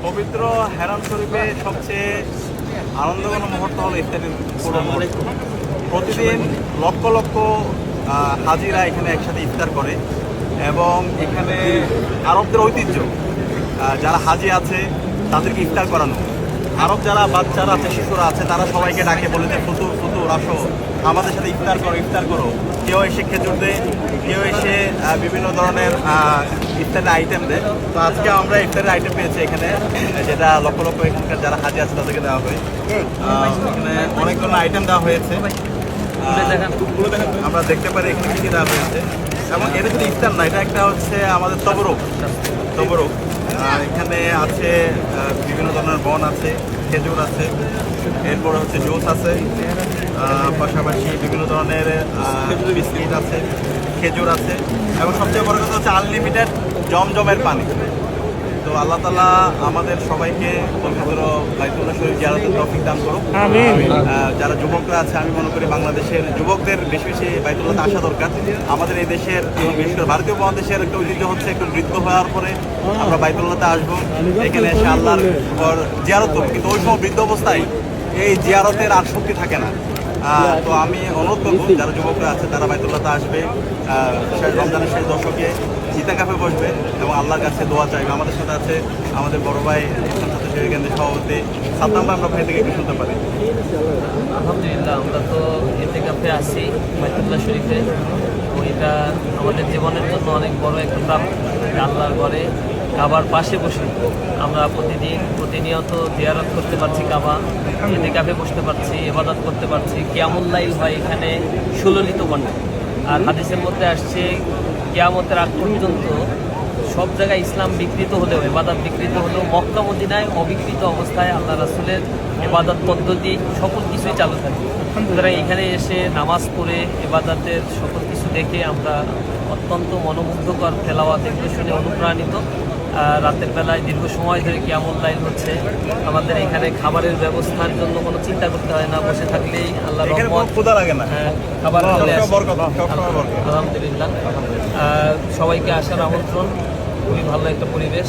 পবিত্র হেরাম শরীফে সবচেয়ে আনন্দঘন মুহূর্ত হলো ইফতারের মুহূর্ত। প্রতিদিন লক্ষ লক্ষ হাজিরা এখানে একসাথে ইফতার করে এবং এখানে আরবদের ঐতিহ্য যারা হাজি আছে তাদেরকে ইফতার করানো। আরব যারা বাচ্চারা আছে, শিশুরা আছে, তারা সবাইকে ডাকে, বলে যে ফুতুর ফুতুর আসো, আমাদের সাথে ইফতার করো ইফতার করো। কেউ এসে খেজুর দেয়, কেউ এসে বিভিন্ন ধরনের ইফতারের আইটেম দেয়। তো আজকে আমরা ইফতারের আইটেম পেয়েছি এখানে, যেটা লক্ষ লক্ষ এখানকার যারা হাজি আছে তাদেরকে দেওয়া হয়। এখানে অনেক ধরনের আইটেম দেওয়া হয়েছে, আমরা দেখতে পারি এখানে কী কী দেওয়া হয়েছে। এবং এটা শুধু ইফতার না, এটা একটা হচ্ছে আমাদের তবরক। এখানে আছে বিভিন্ন ধরনের বন আছে, খেজুর আছে, এরপরে হচ্ছে জুস আছে, পাশাপাশি বিভিন্ন ধরনের বিস্কিট আছে, খেজুর আছে, এবং সবচেয়ে বড় কথা হচ্ছে আনলিমিটেড জমজমের পানি। তো আল্লাহ তাআলা আমাদের সবাইকে পবিত্র বাইতুল্লাহ শরীফ জিয়ারতের তৌফিক দান করুক। যারা যুবকরা আছে, আমি মনে করি বাংলাদেশের যুবকদের বেশি বেশি বাইতুল্লাহতে আসা দরকার। আমাদের এই দেশের এবং বিশেষ করে ভারতীয় উপমহাদেশের একটা ঐতিহ্য হচ্ছে একটু বৃদ্ধ হওয়ার পরে আমরা বাইতুল্লাহতে আসবো, এখানে এসে আল্লাহর জিয়ারত করবো। কিন্তু ওই সময় বৃদ্ধ অবস্থায় এই জিয়ারতের আর শক্তি থাকে না। তো আমি অনুরোধ করবো যারা যুবকরা আছে তারা বাইতুল্লাহতে আসবে, রমজানের শেষ দশকে ইতিকাফে বসবে এবং আল্লাহর কাছে দোয়া চাইবে। আমাদের সাথে আছে আমাদের বড় ভাই কেন্দ্রের সভাপতি সাদ্দাম ভাই, আমরা ভাই থেকে একটু শুনতে পারি। আলহামদুলিল্লাহ, আমরা তো ইতিকাফে আছি বাইতুল্লাহ শরীফে। তো এটা আমাদের জীবনের জন্য অনেক বড় একটা প্রাপ্তি। আল্লাহর ঘরে কাবার পাশে বসে আমরা প্রতিনিয়ত জিয়ারত করতে পারছি, কাবা ইতিকাফে বসতে পারছি, ইবাদত করতে পারছি। কিয়ামুল লাইল হয় এখানে সুললিত কণ্ঠে। আর হাদিসের মধ্যে আসছে কিয়ামতের আগ পর্যন্ত সব জায়গায় ইসলাম বিকৃত হলেও, ইবাদত বিকৃত হলেও, মক্কা মদিনায় অবিকৃত অবস্থায় আল্লাহ রাসূলের ইবাদত পদ্ধতি সকল কিছুই চালু থাকে। সুতরাং এখানে এসে নামাজ পড়ে ইবাদতের সকল কিছু দেখে আমরা অত্যন্ত মনোমুগ্ধকর তেলাওয়াত এগুলো শুনে অনুপ্রাণিত। রাতের বেলায় দীর্ঘ সময় ধরে কিয়ামুল লাইল হচ্ছে। আমাদের এখানে খাবারের ব্যবস্থার জন্য কোনো চিন্তা করতে হয় না, বসে থাকলেই আল্লাহর রহমত, খাবার চলে আসে। আলহামদুলিল্লাহ, সবাইকে আসার আমন্ত্রণ। খুবই ভালো একটা পরিবেশ।